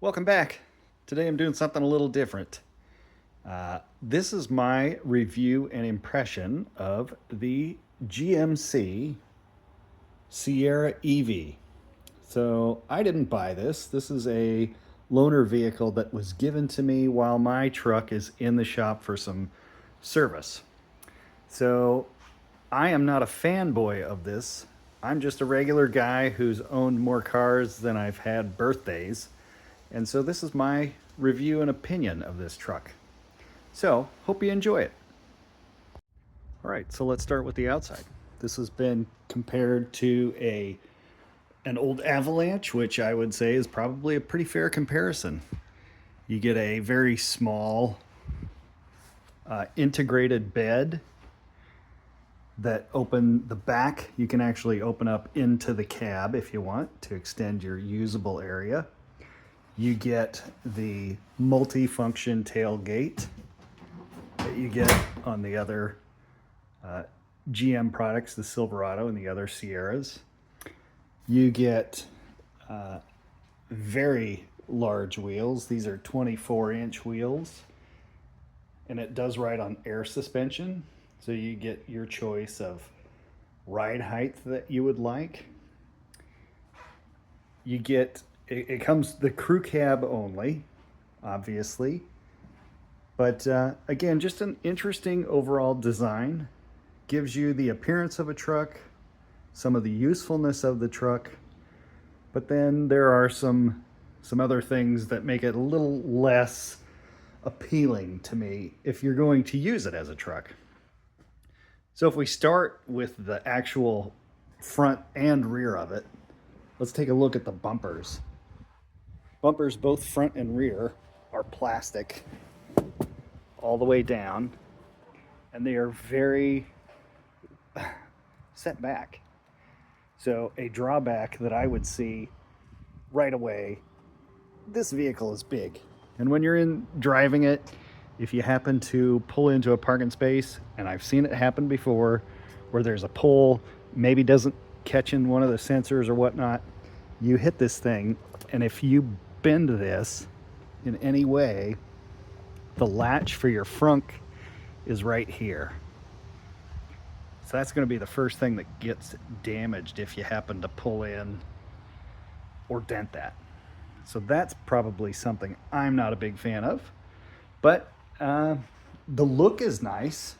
Welcome back. Today I'm doing something a little different. This is my review and impression of the GMC Sierra EV. So I didn't buy this. This is a loaner vehicle that was given to me while my truck is in the shop for some service. So I am not a fanboy of this. I'm just a regular guy who's owned more cars than I've had birthdays. And so this is my review and opinion of this truck. So, hope you enjoy it. All right, so let's start with the outside. This has been compared to an old Avalanche, which I would say is probably a pretty fair comparison. You get a very small integrated bed that open the back. You can actually open up into the cab if you want to extend your usable area. You get the multi-function tailgate that you get on the other GM products, the Silverado and the other Sierras. You get very large wheels. These are 24-inch wheels, and it does ride on air suspension, so you get your choice of ride height that you would like. You get it comes the crew cab only, obviously. But again, just an interesting overall design. Gives you the appearance of a truck, some of the usefulness of the truck, but then there are some other things that make it a little less appealing to me if you're going to use it as a truck. So if we start with the actual front and rear of it, let's take a look at the bumpers. Bumpers, both front and rear, are plastic all the way down, and they are very set back. So a drawback that I would see right away, this vehicle is big. And when you're in driving it, if you happen to pull into a parking space, and I've seen it happen before, where there's a pole, maybe doesn't catch in one of the sensors or whatnot, you hit this thing, and if you bend this in any way, the latch for your frunk is right here. So that's going to be the first thing that gets damaged if you happen to pull in or dent that. So that's probably something I'm not a big fan of. But the look is nice,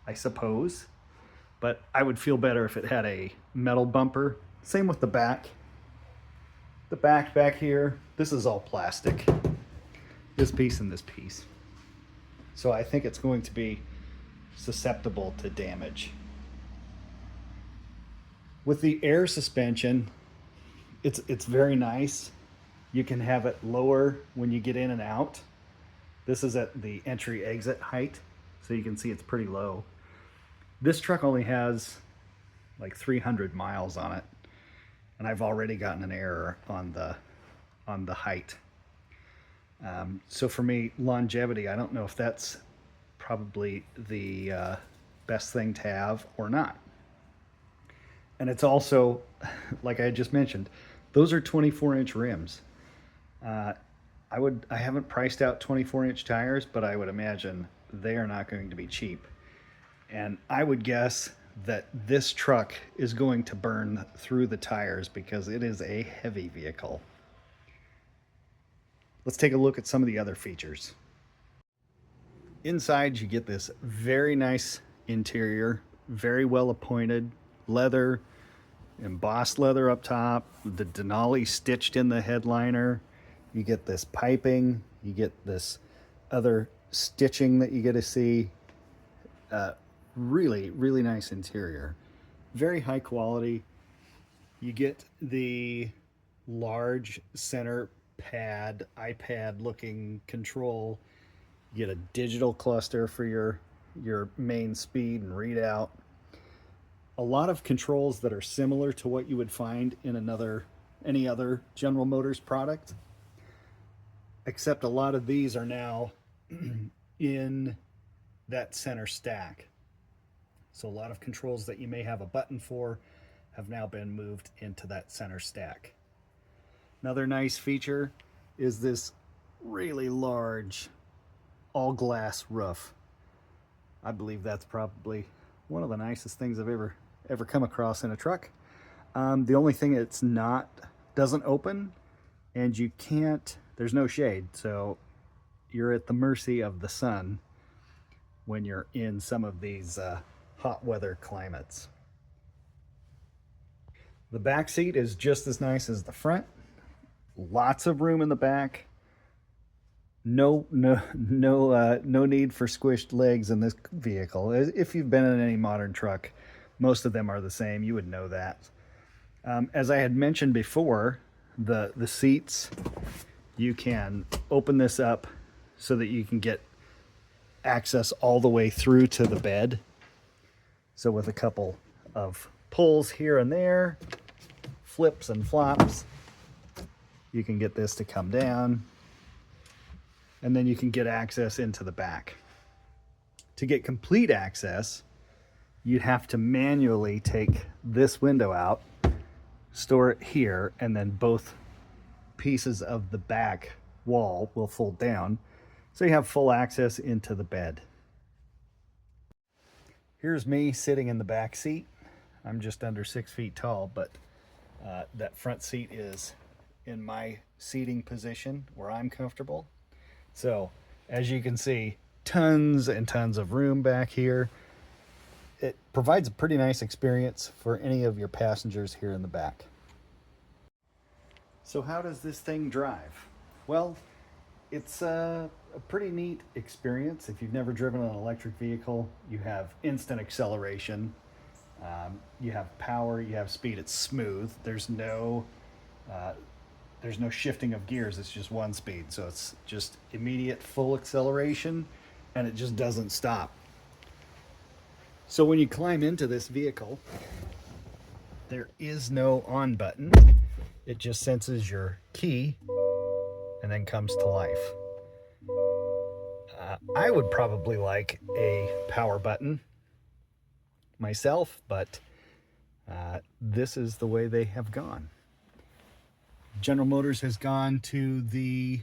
I suppose. But I would feel better if it had a metal bumper. Same with the back. The back here, this is all plastic. This piece and this piece. So I think it's going to be susceptible to damage. With the air suspension, it's very nice. You can have it lower when you get in and out. This is at the entry exit height, so you can see it's pretty low. This truck only has like 300 miles on it, and I've already gotten an error on the height. So for me, longevity, I don't know if that's probably the best thing to have or not. And it's also, like I just mentioned, those are 24-inch rims. I haven't priced out 24-inch tires, but I would imagine they are not going to be cheap. And I would guess that this truck is going to burn through the tires because it is a heavy vehicle. Let's take a look at some of the other features. Inside, you get this very nice interior, very well appointed, leather, embossed leather up top, the Denali stitched in the headliner. You get this piping, you get this other stitching that you get to see. Really, really nice interior. Very high quality. You get the large center pad, iPad looking control. You get a digital cluster for your main speed and readout. A lot of controls that are similar to what you would find in any other General Motors product, except a lot of these are now in that center stack. So a lot of controls that you may have a button for have now been moved into that center stack. Another nice feature, is this really large all glass roof. I believe that's probably one of the nicest things I've ever come across in a truck. The only thing it's not doesn't open, and you can't, there's no shade, so you're at the mercy of the sun when you're in some of these hot weather climates. The back seat is just as nice as the front. Lots of room in the back. No need for squished legs in this vehicle. If you've been in any modern truck, most of them are the same. You would know that. As I had mentioned before, the seats, you can open this up so that you can get access all the way through to the bed. So with a couple of pulls here and there, flips and flops, you can get this to come down, and then you can get access into the back. To get complete access, you'd have to manually take this window out, store it here, and then both pieces of the back wall will fold down, so you have full access into the bed. Here's me sitting in the back seat. I'm just under 6 feet tall, but that front seat is in my seating position where I'm comfortable. So as you can see, tons and tons of room back here. It provides a pretty nice experience for any of your passengers here in the back. So how does this thing drive? Well, it's a pretty neat experience. If you've never driven an electric vehicle, you have instant acceleration, you have power, you have speed. It's smooth. There's no shifting of gears. It's just one speed. So it's just immediate full acceleration, and it just doesn't stop. So when you climb into this vehicle, there is no on button. It just senses your key and then comes to life. I would probably like a power button myself, but this is the way they have gone. General Motors has gone to the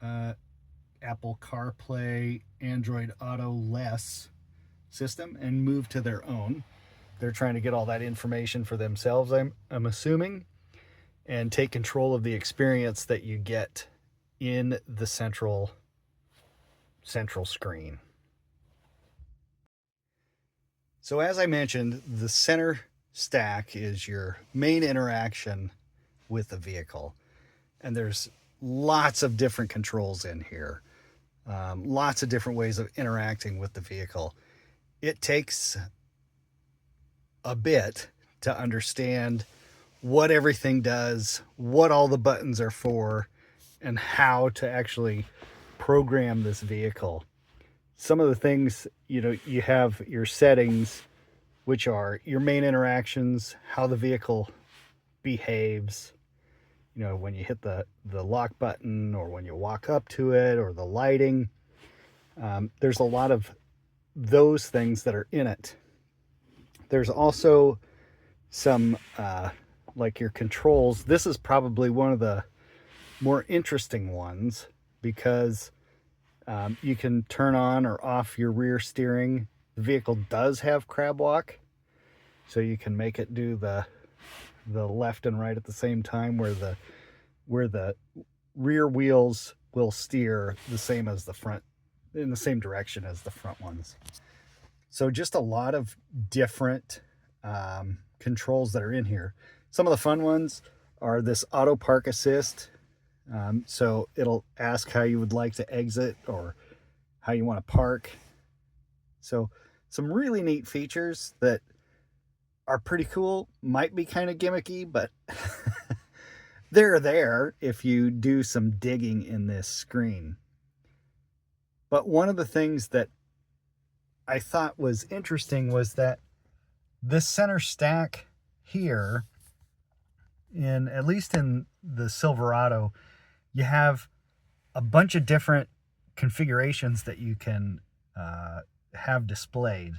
Apple CarPlay, Android Auto less system and moved to their own. They're trying to get all that information for themselves, I'm assuming, and take control of the experience that you get in the central screen. So as I mentioned, the center stack is your main interaction with the vehicle, and there's lots of different controls in here, lots of different ways of interacting with the vehicle. It takes a bit to understand what everything does, what all the buttons are for, and how to actually program this vehicle. Some of the things, you have your settings, which are your main interactions, how the vehicle behaves, when you hit the lock button or when you walk up to it, or the lighting. There's a lot of those things that are in it. There's also some like your controls. This is probably one of the more interesting ones because you can turn on or off your rear steering. The vehicle does have crab walk, so you can make it do the left and right at the same time, where the rear wheels will steer the same as the front, in the same direction as the front ones. So just a lot of different controls that are in here. Some of the fun ones are this auto park assist. So it'll ask how you would like to exit or how you want to park. So some really neat features that are pretty cool. Might be kind of gimmicky, but they're there if you do some digging in this screen. But one of the things that I thought was interesting was that this center stack here, at least in the Silverado, you have a bunch of different configurations that you can have displayed,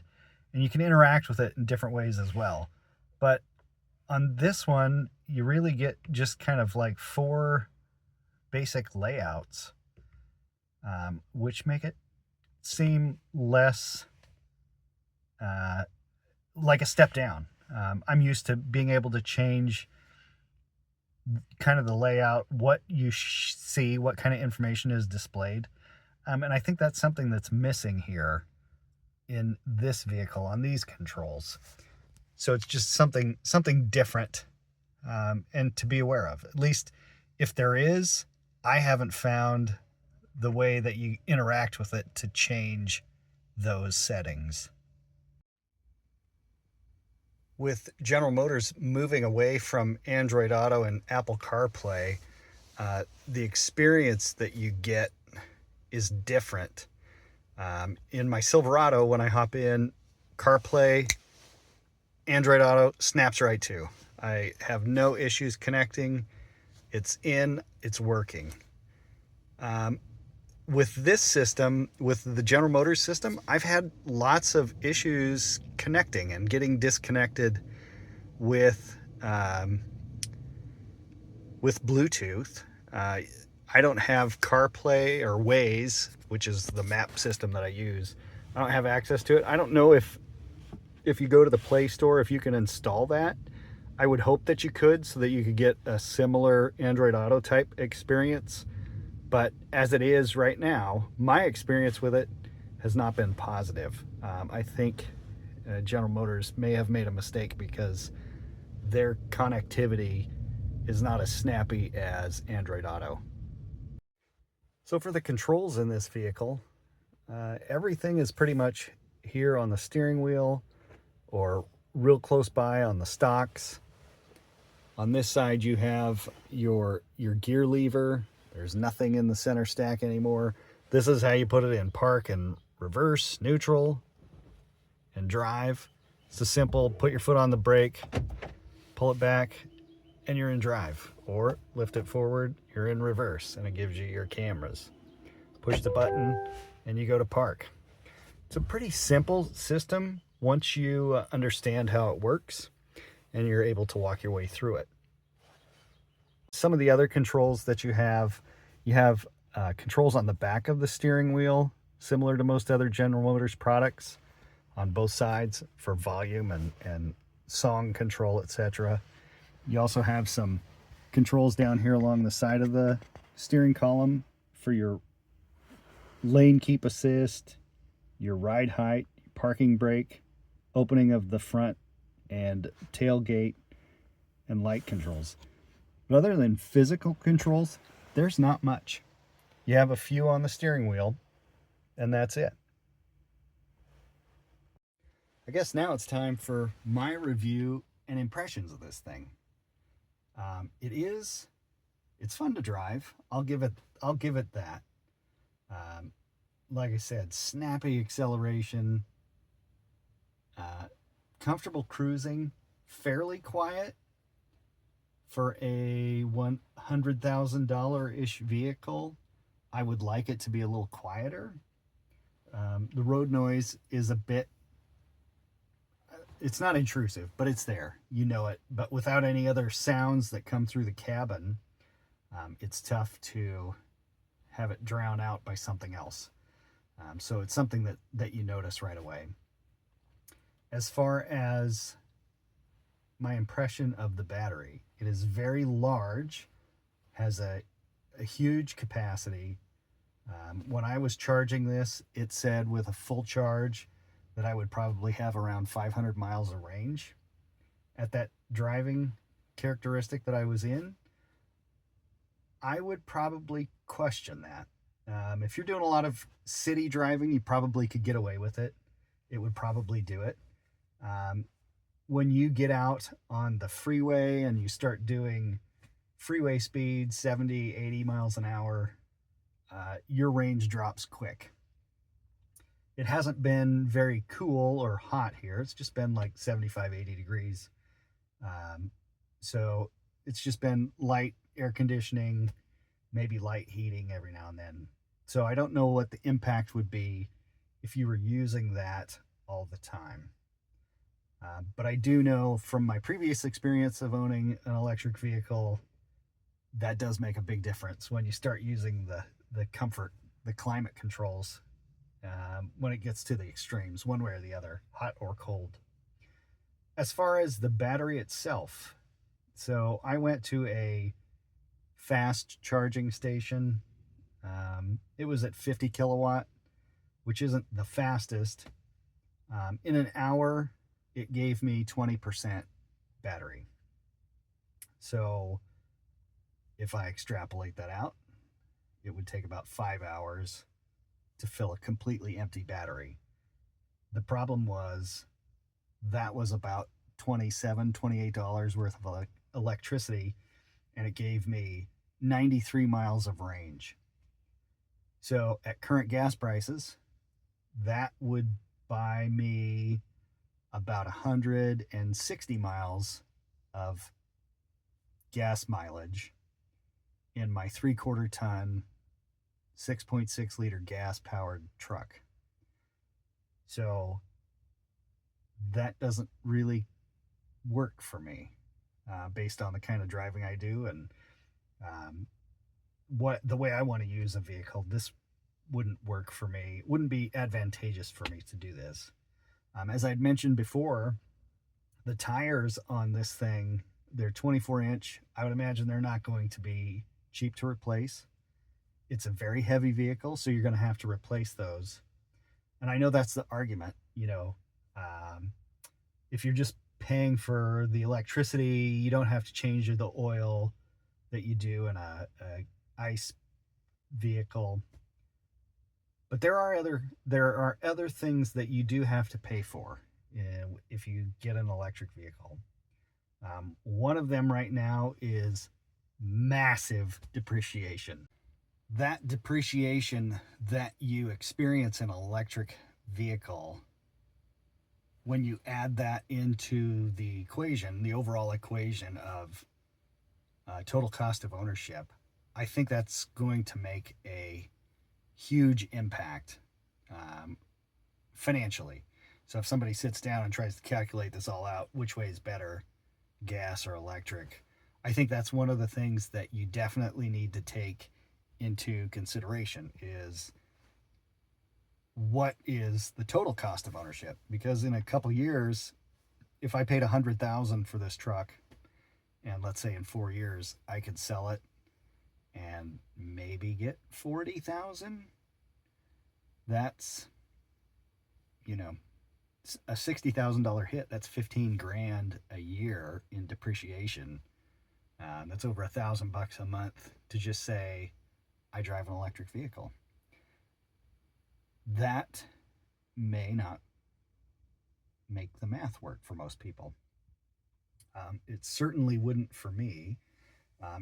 and you can interact with it in different ways as well. But on this one, you really get just kind of like 4 basic layouts, which make it seem less like a step down. I'm used to being able to change kind of the layout, what you see, what kind of information is displayed. And I think that's something that's missing here in this vehicle on these controls. So it's just something different, and to be aware of. At least if there is, I haven't found the way that you interact with it to change those settings. With General Motors moving away from Android Auto and Apple CarPlay, the experience that you get is different. In my Silverado, when I hop in, CarPlay, Android Auto snaps right to. I have no issues connecting. It's in, it's working. With this system, with the General Motors system, I've had lots of issues connecting and getting disconnected with Bluetooth. I don't have CarPlay or Waze, which is the map system that I use. I don't have access to it. I don't know if you go to the Play Store, if you can install that. I would hope that you could, so that you could get a similar Android Auto type experience. But as it is right now, my experience with it has not been positive. I think General Motors may have made a mistake, because their connectivity is not as snappy as Android Auto. So for the controls in this vehicle, everything is pretty much here on the steering wheel or real close by on the stalks. On this side you have your gear lever. There's nothing in the center stack anymore. This is how you put it in park and reverse, neutral, and drive. It's a simple, put your foot on the brake, pull it back, and you're in drive. Or lift it forward, you're in reverse, and it gives you your cameras. Push the button, and you go to park. It's a pretty simple system once you understand how it works, and you're able to walk your way through it. Some of the other controls that you have controls on the back of the steering wheel, similar to most other General Motors products, on both sides for volume and song control, etc. You also have some controls down here along the side of the steering column for your lane keep assist, your ride height, parking brake, opening of the front and tailgate, and light controls. But other than physical controls, there's not much. You have a few on the steering wheel, and that's it. I guess now it's time for my review and impressions of this thing. It's fun to drive. I'll give it that. Like I said, snappy acceleration, comfortable cruising, fairly quiet for a $100,000-ish vehicle. I would like it to be a little quieter. The road noise is a bit, it's not intrusive, but it's there. You know it. But without any other sounds that come through the cabin, it's tough to have it drown out by something else. So it's something that you notice right away. As far as my impression of the battery, it is very large, has a huge capacity. When I was charging this, it said with a full charge that I would probably have around 500 miles of range. At that driving characteristic that I was in, I would probably question that. If you're doing a lot of city driving, you probably could get away with it. It would probably do it. When you get out on the freeway and you start doing freeway speed, 70, 80 miles an hour, your range drops quick. It hasn't been very cool or hot here. It's just been like 75, 80 degrees. So it's just been light air conditioning, maybe light heating every now and then. So I don't know what the impact would be if you were using that all the time. But I do know from my previous experience of owning an electric vehicle that does make a big difference when you start using the comfort, the climate controls, when it gets to the extremes, one way or the other, hot or cold. As far as the battery itself, so I went to a fast charging station. It was at 50 kilowatt, which isn't the fastest. In an hour, it gave me 20% battery. So if I extrapolate that out, it would take about 5 hours to fill a completely empty battery. The problem was that was about $27, $28 worth of electricity, and it gave me 93 miles of range. So at current gas prices, that would buy me about 160 miles of gas mileage in my 3/4 ton 6.6 liter gas powered truck. So that doesn't really work for me, based on the kind of driving I do and the way I want to use a vehicle. This wouldn't work for me, wouldn't be advantageous for me to do this. As I'd mentioned before, the tires on this thing, they're 24-inch. I would imagine they're not going to be cheap to replace. It's a very heavy vehicle, so you're going to have to replace those. And I know that's the argument, if you're just paying for the electricity, you don't have to change the oil that you do in a ICE vehicle. But there are other things that you do have to pay for if you get an electric vehicle. One of them right now is massive depreciation. That depreciation that you experience in an electric vehicle, when you add that into the equation, the overall equation of total cost of ownership, I think that's going to make a huge impact financially. So if somebody sits down and tries to calculate this all out, which way is better, gas or electric, I think that's one of the things that you definitely need to take into consideration is what is the total cost of ownership. Because in a couple years, if I paid $100,000 for this truck, and let's say in 4 years I could sell it and maybe get $40,000, that's a $60,000 hit. That's 15 grand a year in depreciation. That's over $1,000 a month to just say I drive an electric vehicle. That may not make the math work for most people. It certainly wouldn't for me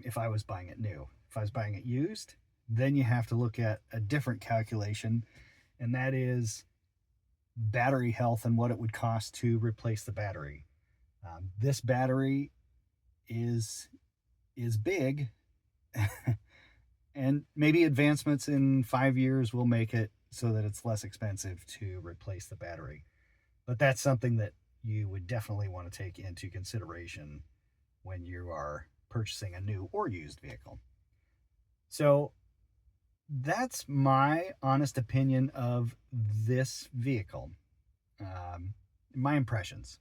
if I was buying it new. If I was buying it used, then you have to look at a different calculation, and that is battery health and what it would cost to replace the battery. This battery is big, and maybe advancements in 5 years will make it so that it's less expensive to replace the battery. But that's something that you would definitely want to take into consideration when you are purchasing a new or used vehicle. So that's my honest opinion of this vehicle. My impressions.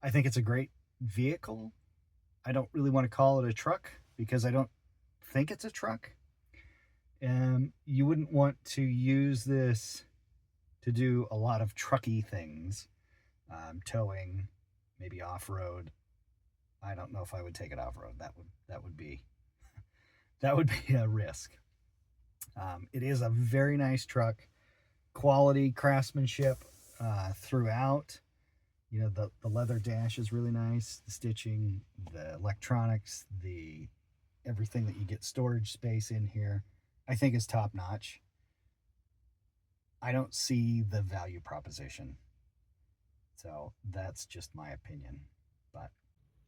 I think it's a great vehicle. I don't really want to call it a truck because I don't think it's a truck. You wouldn't want to use this to do a lot of trucky things, towing, maybe off-road. I don't know if I would take it off-road. That would be a risk. It is a very nice truck, quality craftsmanship throughout. The leather dash is really nice, the stitching, the electronics, everything that you get storage space in here, I think is top notch. I don't see the value proposition. So that's just my opinion.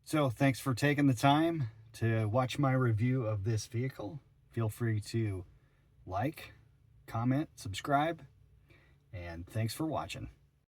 So thanks for taking the time to watch my review of this vehicle. Feel free to like, comment, subscribe, and thanks for watching.